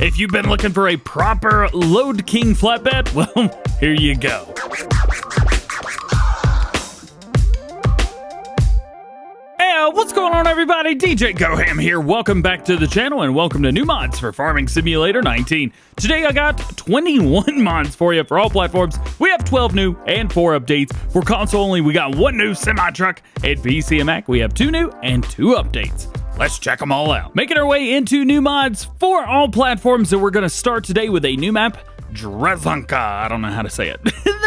If you've been looking for a proper Lodeking Flatbed, well, here you go. Hey, what's going on, everybody? DjGoHam here. Welcome back to the channel and welcome to new mods for Farming Simulator 19. Today I got 21 mods for you for all platforms. We have 12 new and 4 updates. For console only, we got 1 new semi-truck. At PC and Mac, we have 2 new and 2 updates. Let's check them all out. Making our way into new mods for all platforms, and we're going to start today with a new map, Dereczanka. I don't know how to say it.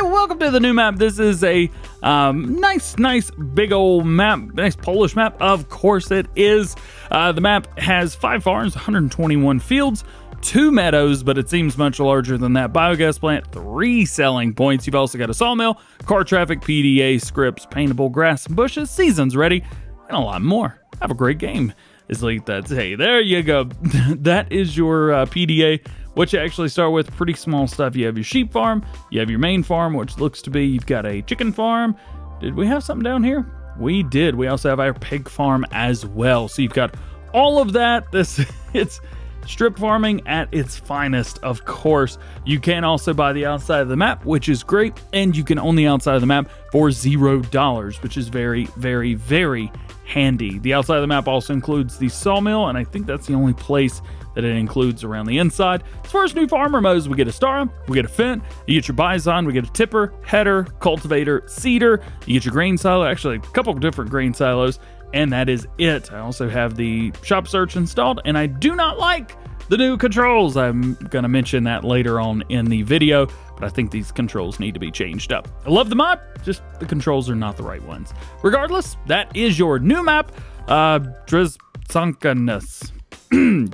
Welcome to the new map. This is a nice big old map, nice Polish map. Of course it is. The map has 5 farms, 121 fields, 2 meadows, but it seems much larger than that. Biogas plant, 3 selling points. You've also got a sawmill, car traffic, PDA, scripts, paintable grass and bushes, seasons ready, and a lot more. Have a great game. Is like that. Hey, there you go. That is your PDA. What you actually start with, pretty small stuff. You have your sheep farm, you have your main farm, which looks to be, you've got a chicken farm. Did we have something down here? We did. We also have our pig farm as well. So you've got all of that. It's strip farming at its finest, of course. You can also buy the outside of the map, which is great, and you can own the outside of the map for $0, which is very handy. The outside of the map also includes the sawmill, and I think that's the only place that it includes around the inside. As far as new farmer modes, we get a star, we get a fent, you get your bison, we get a tipper, header, cultivator, seeder, you get your grain silo, actually a couple different grain silos, and that is it. I also have the ShopSearch installed, and I do not like the new controls. I'm going to mention that later on in the video, but I think these controls need to be changed up. I love the mod, just the controls are not the right ones. Regardless, that is your new map, Dereczanka.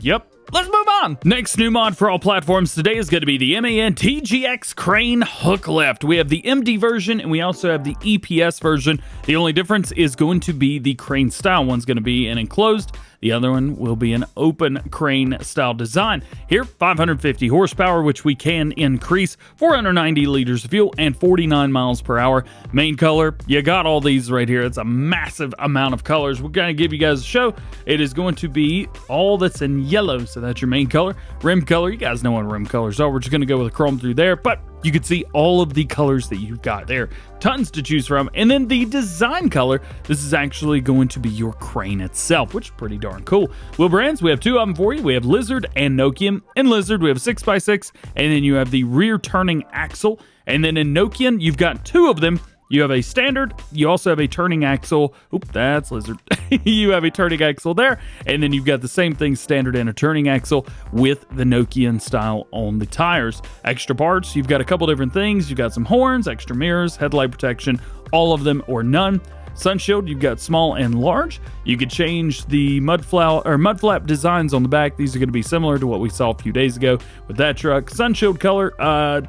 Yep. Let's move on. Next new mod for all platforms today is going to be the MAN TGX Crane Hook Lift. We have the MD version and we also have the EPS version. The only difference is going to be the crane style. One's going to be an enclosed, the other one will be an open crane style design. Here, 550 horsepower, which we can increase, 490 liters of fuel, and 49 miles per hour. Main color, you got all these right here. It's a massive amount of colors. We're going to give you guys a show. It is going to be all that's in yellow, so that's your main color. Rim color, you guys know what rim colors are. We're just going to go with a chrome through there, but you can see all of the colors that you've got there. Tons to choose from. And then the design color, this is actually going to be your crane itself, which is pretty darn cool. Wheel brands, we have 2 of them for you. We have Lizard and Nokian. In Lizard, we have 6x6, and then you have the rear turning axle. And then in Nokian, you've got 2 of them. You have a standard, you also have a turning axle. Oop, that's Lizard. You have a turning axle there, and then you've got the same thing, standard and a turning axle with the Nokian style on the tires. Extra parts, you've got a couple different things. You've got some horns, extra mirrors, headlight protection, all of them or none. Sun shield, you've got small and large. You could change the mud flap designs on the back. These are going to be similar to what we saw a few days ago with that truck. Sun shield color,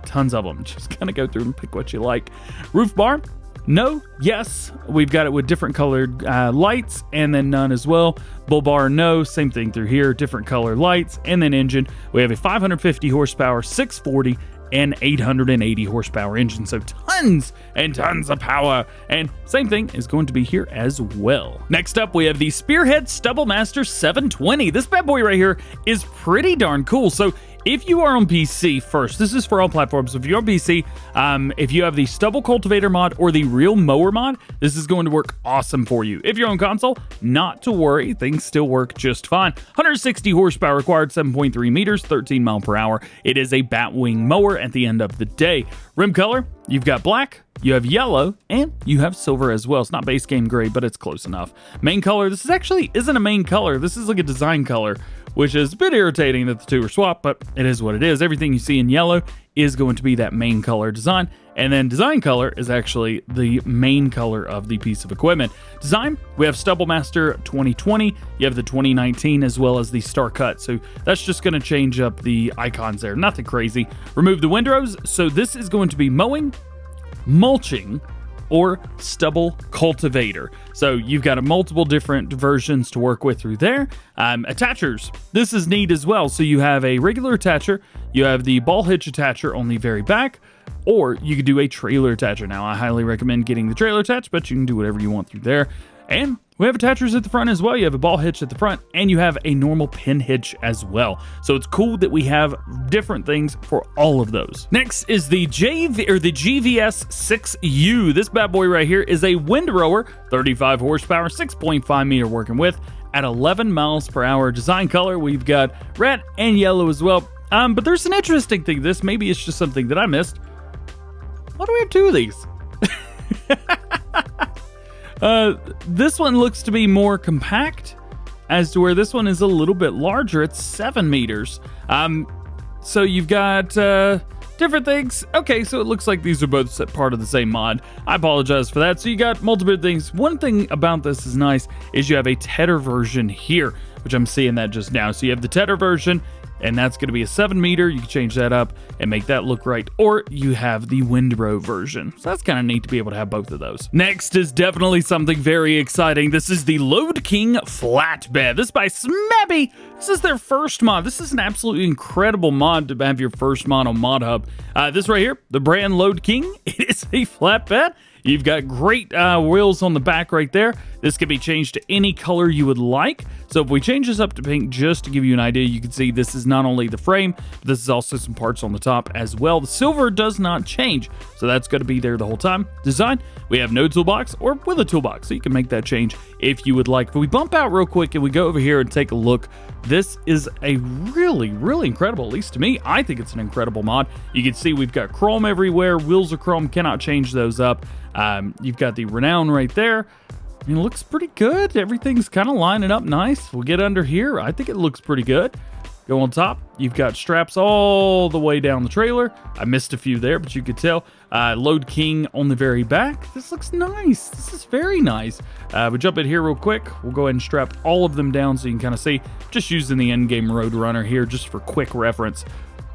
tons of them. Just kind of go through and pick what you like. Roof bar, no, yes. We've got it with different colored lights, and then none as well. Bull bar, no. Same thing through here, different color lights. And then engine, we have a 550 horsepower, 640 and 880 horsepower engine, so tons and tons of power, and same thing is going to be here as well. Next up, we have the Spearhead Stubble Master 720. This bad boy right here is pretty darn cool. So if you are on PC first, this is for all platforms. If you're on PC, if you have the Stubble Cultivator mod or the Real Mower mod, this is going to work awesome for you. If you're on console, not to worry, things still work just fine. 160 horsepower required, 7.3 meters, 13 mile per hour. It is a batwing mower at the end of the day. Rim color, you've got black, you have yellow, and you have silver as well. It's not base game gray, but it's close enough. Main color, this actually isn't a main color. This is like a design color, which is a bit irritating that the 2 are swapped, but it is what it is. Everything you see in yellow is going to be that main color design, and then design color is actually the main color of the piece of equipment. Design, we have Stubble Master 2020, you have the 2019 as well as the Star Cut, so that's just going to change up the icons there. Nothing crazy. Remove the windrows, so this is going to be mowing, mulching, or stubble cultivator. So you've got multiple different versions to work with through there. Attachers, this is neat as well. So you have a regular attacher, you have the ball hitch attacher on the very back, or you could do a trailer attacher. Now I highly recommend getting the trailer attached, but you can do whatever you want through there. And We have attachers at the front as well. You have a ball hitch at the front, and you have a normal pin hitch as well. So it's cool that we have different things for all of those. Next is the GVS6U. This bad boy right here is a windrower, 35 horsepower, 6.5 meter working width at 11 miles per hour. Design color, we've got red and yellow as well. But there's an interesting thing. This, maybe it's just something that I missed. Why do we have two of these? This one looks to be more compact, as to where this one is a little bit larger. It's 7 meters. So you've got different things. Okay, so it looks like these are both part of the same mod. I apologize for that. So you got multiple things. One thing about this is nice is you have a Tedder version here, which I'm seeing that just now. So you have the Tedder version, and that's going to be a 7 meter. You can change that up and make that look right. Or you have the windrow version. So that's kind of neat to be able to have both of those. Next is definitely something very exciting. This is the Lodeking Flatbed. This is by Smebby. This is their first mod. This is an absolutely incredible mod to have your first mod on Mod Hub. This right here, the brand Lodeking. It is a flatbed. You've got great wheels on the back right there. This can be changed to any color you would like. So if we change this up to pink, just to give you an idea, you can see this is not only the frame, but this is also some parts on the top as well. The silver does not change, so that's going to be there the whole time. Design, we have no toolbox or with a toolbox, so you can make that change if you would like. If we bump out real quick and we go over here and take a look, this is a really, really incredible, at least to me, I think it's an incredible mod. You can see we've got chrome everywhere. Wheels are chrome, cannot change those up. You've got the Renown right there. I mean, it looks pretty good. Everything's kind of lining up nice. We'll get under here. I think it looks pretty good. Go on top. You've got straps all the way down the trailer. I missed a few there, but you could tell. Lodeking on the very back. This looks nice. This is very nice. We jump in here real quick. We'll go ahead and strap all of them down so you can kind of see. Just using the Endgame Roadrunner here just for quick reference.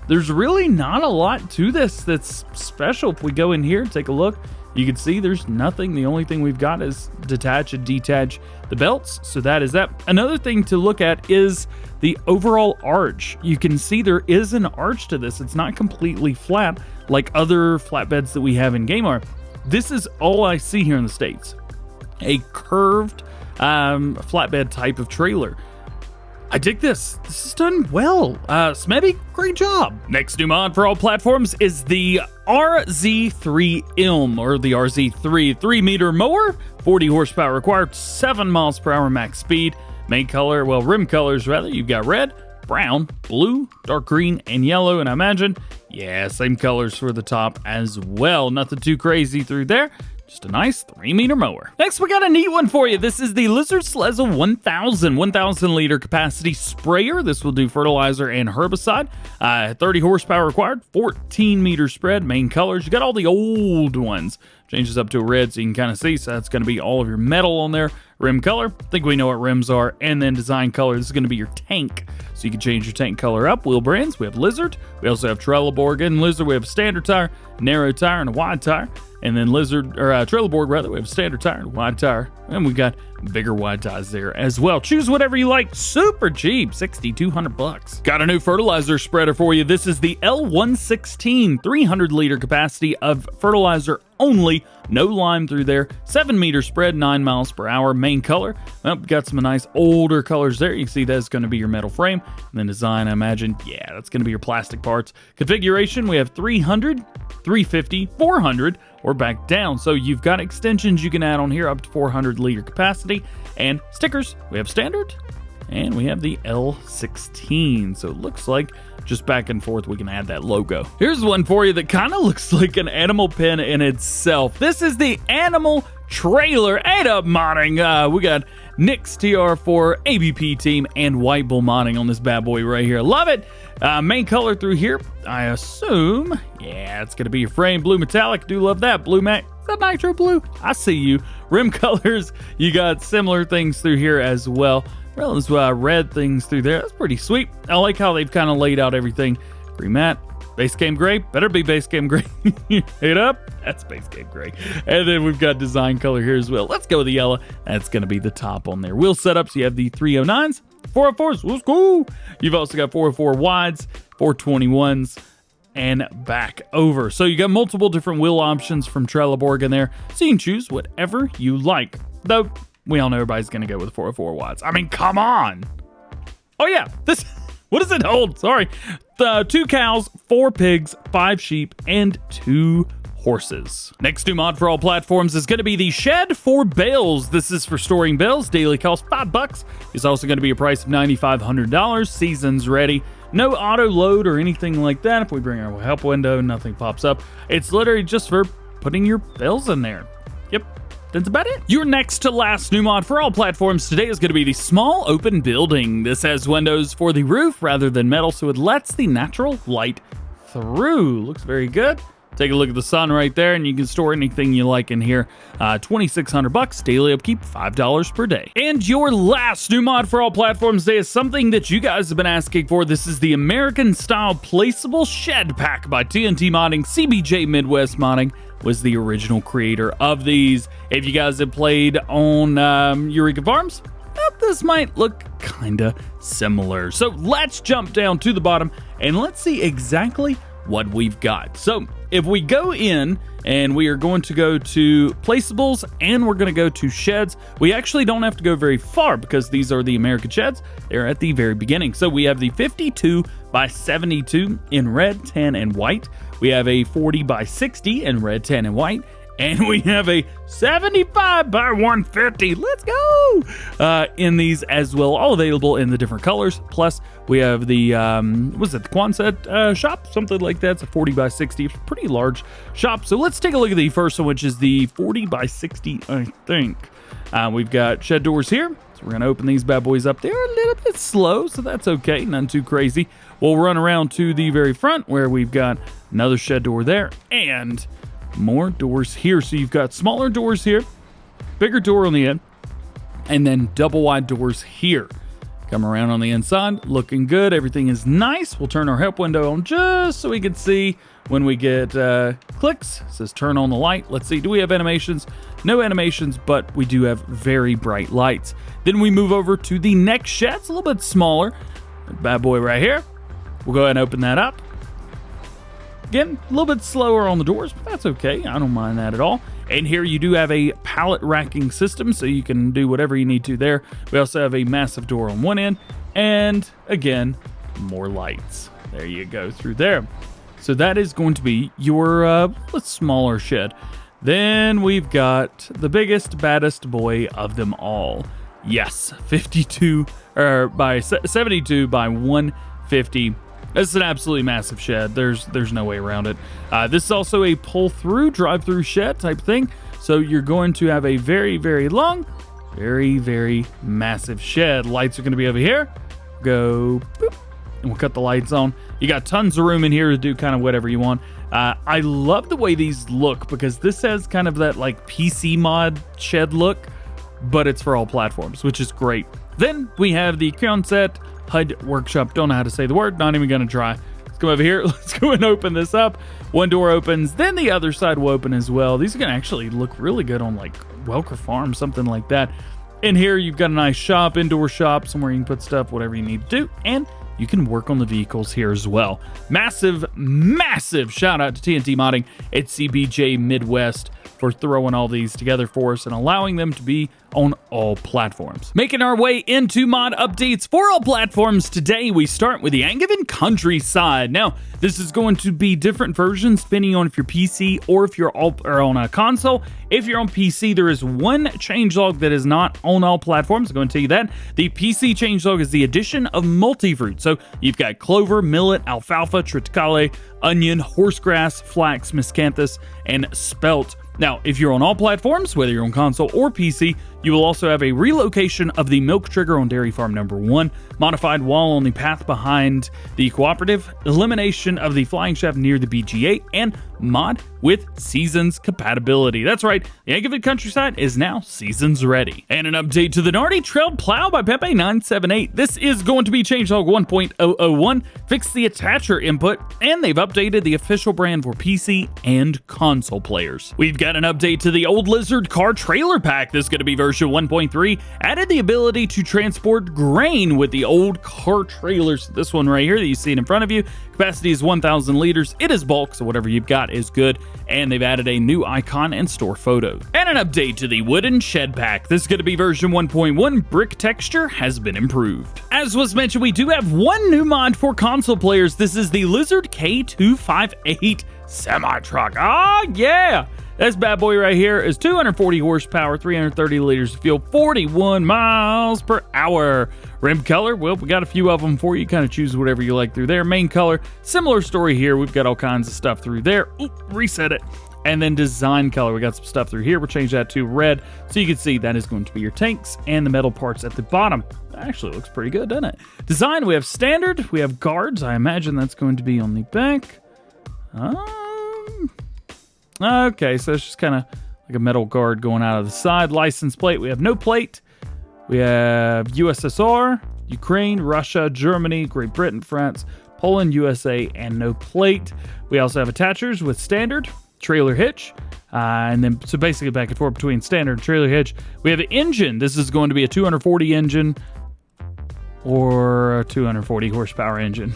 There's really not a lot to this that's special. If we go in here and take a look, you can see there's nothing. The only thing we've got is detach and detach the belts. So that is that. Another thing to look at is the overall arch. You can see there is an arch to this. It's not completely flat like other flatbeds that we have in game are. This is all I see here in the States. A curved flatbed type of trailer. I dig this. This is done well. Smebby, great job. Next new mod for all platforms is the RZ3 Ilm, or the RZ3 3-meter mower, 40 horsepower required, 7 miles per hour max speed. Main color, well, rim colors rather, you've got red, brown, blue, dark green, and yellow. And I imagine, yeah, same colors for the top as well. Nothing too crazy through there. Just a nice 3-meter mower. Next, we got a neat one for you. This is the Lizard Sleza 1,000 liter capacity sprayer. This will do fertilizer and herbicide. 30 horsepower required, 14-meter spread. Main colors, you got all the old ones. Changes up to a red so you can kind of see. So that's going to be all of your metal on there. Rim color, I think we know what rims are. And then design color, this is going to be your tank. So you can change your tank color up. Wheel brands, we have Lizard. We also have Trelleborg and Lizard. We have a standard tire, narrow tire, and a wide tire. And then Trelleborg rather, we have a standard tire and a wide tire. And we've got bigger wide tires there as well. Choose whatever you like. Super cheap, $6,200. Got a new fertilizer spreader for you. This is the L116, 300 liter capacity of fertilizer only. No lime through there. 7-meter spread, 9 miles per hour. Main color, well, got some nice older colors there. You can see that's going to be your metal frame. And then design, I imagine, yeah, that's going to be your plastic parts. Configuration, we have 300, 350, 400, or back down. So you've got extensions you can add on here up to 400 liter capacity. And stickers, we have standard and we have the L16. So it looks like just back and forth we can add that logo. Here's one for you that kind of looks like an animal pen in itself. This is the animal trailer. Add up modding. We got Nick's TR4 ABP team and White Bull modding on this bad boy right here. Love it. Main color through here, I assume, yeah, it's gonna be your frame. Blue metallic, do love that. Blue matte, is that nitro blue? I see you. Rim colors, you got similar things through here as well. Well, there's red things through there. That's pretty sweet. I like how they've kind of laid out everything. Green matte, base game gray, better be base game gray. Hit up, that's base game gray. And then we've got design color here as well. Let's go with the yellow. That's gonna be the top on there. Wheel setups, you have the 309s, 404s, let's go. You've also got 404 wides, 421s, and back over. So you got multiple different wheel options from Trelleborg in there, so you can choose whatever you like. Though, we all know everybody's going to go with 404 watts. I mean, come on. Oh yeah, this, what does it hold? Sorry. 2 cows, 4 pigs, 5 sheep, and 2 horses. Next new mod for all platforms is going to be the shed for bales. This is for storing bales. Daily cost $5. It's also going to be a price of $9,500. Season's ready. No auto load or anything like that. If we bring our help window, nothing pops up. It's literally just for putting your bales in there. Yep. That's about it. Your next to last new mod for all platforms today is going to be the small open building. This has windows for the roof rather than metal, so it lets the natural light through. Looks very good. Take a look at the sun right there, and you can store anything you like in here. $2,600, daily upkeep, $5 per day. And your last new mod for all platforms today is something that you guys have been asking for. This is the American-style placeable shed pack by TNT Modding. CBJ Midwest Modding was the original creator of these. If you guys have played on Eureka Farms, this might look kinda similar. So let's jump down to the bottom, and let's see exactly what we've got. So if we go in and we are going to go to placeables and we're going to go to sheds, we actually don't have to go very far because these are the American sheds. They're at the very beginning. So we have the 52 by 72 in red, tan, and white. We have a 40 by 60 in red, tan, and white. And we have a 75 by 150. Let's go! In these as well, all available in the different colors. Plus, we have the, was it the Quonset shop? Something like that. It's a 40 by 60. It's a pretty large shop. So let's take a look at the first one, which is the 40 by 60, I think. We've got shed doors here. So we're going to open these bad boys up. They're a little bit slow, so that's okay. None too crazy. We'll run around to the very front where we've got another shed door there. And more doors here. So you've got smaller doors here, bigger door on the end, and then double wide doors here. Come around on the inside, looking good. Everything is nice. We'll turn our help window on just so we can see when we get clicks. It says turn on the light. Let's see, do we have animations? No animations, but we do have very bright lights. Then we move over to the next shed. It's a little bit smaller. Bad boy right here. We'll go ahead and open that up. Again, a little bit slower on the doors, but that's okay. I don't mind that at all. And here you do have a pallet racking system, so you can do whatever you need to there. We also have a massive door on one end, and again, more lights. There you go through there. So that is going to be your smaller shed. Then we've got the biggest, baddest boy of them all. Yes, 52 or by 72 by 150. This is an absolutely massive shed. There's no way around it. This is also a pull-through, drive-through shed type thing. So you're going to have a very, very long, very, very massive shed. Lights are going to be over here. Go, boop, and we'll cut the lights on. You got tons of room in here to do kind of whatever you want. I love the way these look because this has kind of that like PC mod shed look, but it's for all platforms, which is great. Then we have the Quonset HUD workshop. Don't know how to say the word, not even gonna try. Let's come over here. Let's go and open this up. One door opens, then the other side will open as well. These are gonna actually look really good on like Welker Farm, something like that. In here you've got a nice shop, indoor shop, somewhere you can put stuff, whatever you need to do, and you can work on the vehicles here as well. Massive, massive shout out to TNT Modding at CBJ Midwest for throwing all these together for us and allowing them to be on all platforms. Making our way into mod updates for all platforms today, we start with the Angevin Countryside. Now, this is going to be different versions depending on if you're PC or if you're on a console. If you're on PC, there is one changelog that is not on all platforms. I'm going to tell you that. The PC changelog is the addition of multi-fruit. So you've got clover, millet, alfalfa, triticale, onion, horsegrass, flax, miscanthus, and spelt. Now, if you're on all platforms, whether you're on console or PC, you will also have a relocation of the milk trigger on Dairy Farm number 1, modified wall on the path behind the cooperative, elimination of the flying shaft near the BGA, and mod with seasons compatibility. That's right, the Angevin Countryside is now seasons ready. And an update to the Nardi Trailed Plow by Pepe978. This is going to be changelog 1.001, fixed the attacher input, and they've updated the official brand for PC and console players. We've got got an update to the old Lizard car trailer pack. This is going to be version 1.3. Added the ability to transport grain with the old car trailers. This one right here that you see in front of you. Capacity is 1,000 liters. It is bulk, so whatever you've got is good. And they've added a new icon and store photos. And an update to the wooden shed pack. This is going to be version 1.1. Brick texture has been improved. As was mentioned, we do have one new mod for console players. This is the Lizard K258 semi-truck. Oh, yeah! This bad boy right here is 240 horsepower, 330 liters of fuel, 41 miles per hour. Rim color, well, we got a few of them for you. Kind of choose whatever you like through there. Main color, similar story here. We've got all kinds of stuff through there. Oop, reset it. And then design color, we got some stuff through here. We'll change that to red, so you can see that is going to be your tanks and the metal parts at the bottom. Actually looks pretty good, doesn't it? Design, we have standard, we have guards. I imagine that's going to be on the back. Okay, so it's just kind of like a metal guard going out of the side. License plate, we have no plate. We have USSR, Ukraine, Russia, Germany, Great Britain, France, Poland, USA, and no plate. We also have attachers with standard, trailer hitch, and then so basically back and forth between standard and trailer hitch. We have an engine. This is going to be a 240 engine or a 240 horsepower engine.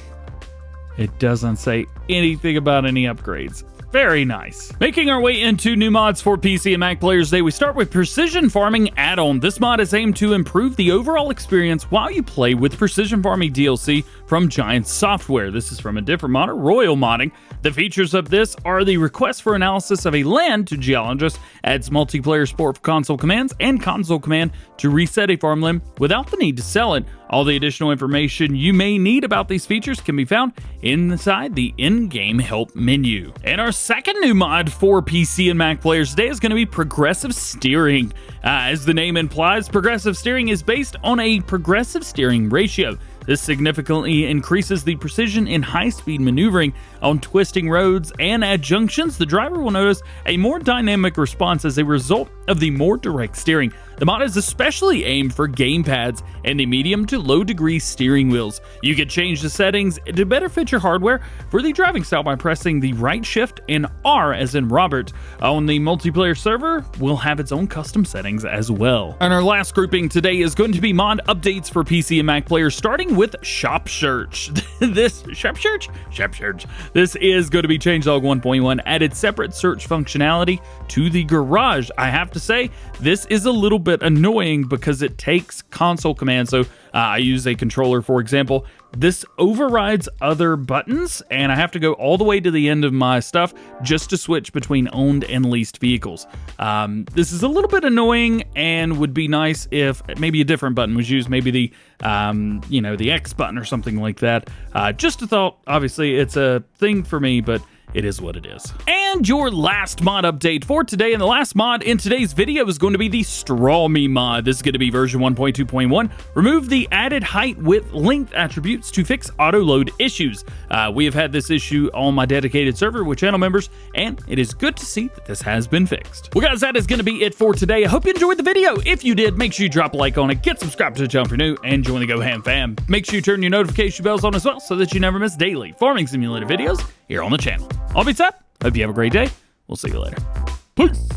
It doesn't say anything about any upgrades. Very nice. Making our way into new mods for PC and Mac players today, we start with Precision Farming Addon. This mod is aimed to improve the overall experience while you play with Precision Farming DLC from Giant Software. This is from a different modder, Royal Modding. The features of this are the request for analysis of a land to geologists, adds multiplayer support for console commands, and console command to reset a farmland without the need to sell it. All the additional information you may need about these features can be found inside the in-game help menu. And our second new mod for PC and Mac players today is going to be Progressive Steering. As the name implies, Progressive Steering is based on a progressive steering ratio. This significantly increases the precision in high-speed maneuvering on twisting roads, and at junctions, the driver will notice a more dynamic response as a result of the more direct steering. The mod is especially aimed for gamepads and the medium to low degree steering wheels. You can change the settings to better fit your hardware for the driving style by pressing the right shift and R as in Robert. On the multiplayer server, we'll have its own custom settings as well. And our last grouping today is going to be mod updates for PC and Mac players, starting with ShopSearch. ShopSearch. This is going to be changelog 1.1, added separate search functionality to the garage. I have to say, this is a little bit annoying because it takes console commands. So I use a controller, for example. This overrides other buttons, and I have to go all the way to the end of my stuff just to switch between owned and leased vehicles. This is a little bit annoying and would be nice if maybe a different button was used, maybe the the X button or something like that. Just a thought. Obviously, it's a thing for me, but it is what it is. And your last mod update for today, and the last mod in today's video is going to be the StrawMe mod. This is going to be version 1.2.1. Remove the added height, width, length attributes to fix auto load issues. We have had this issue on my dedicated server with channel members, and it is good to see that this has been fixed. Well guys, that is going to be it for today. I hope you enjoyed the video. If you did, make sure you drop a like on it, get subscribed to the channel if you're new, and join the GoHam fam. Make sure you turn your notification bells on as well so that you never miss daily farming simulator videos here on the channel. All be said, hope you have a great day. We'll see you later. Peace.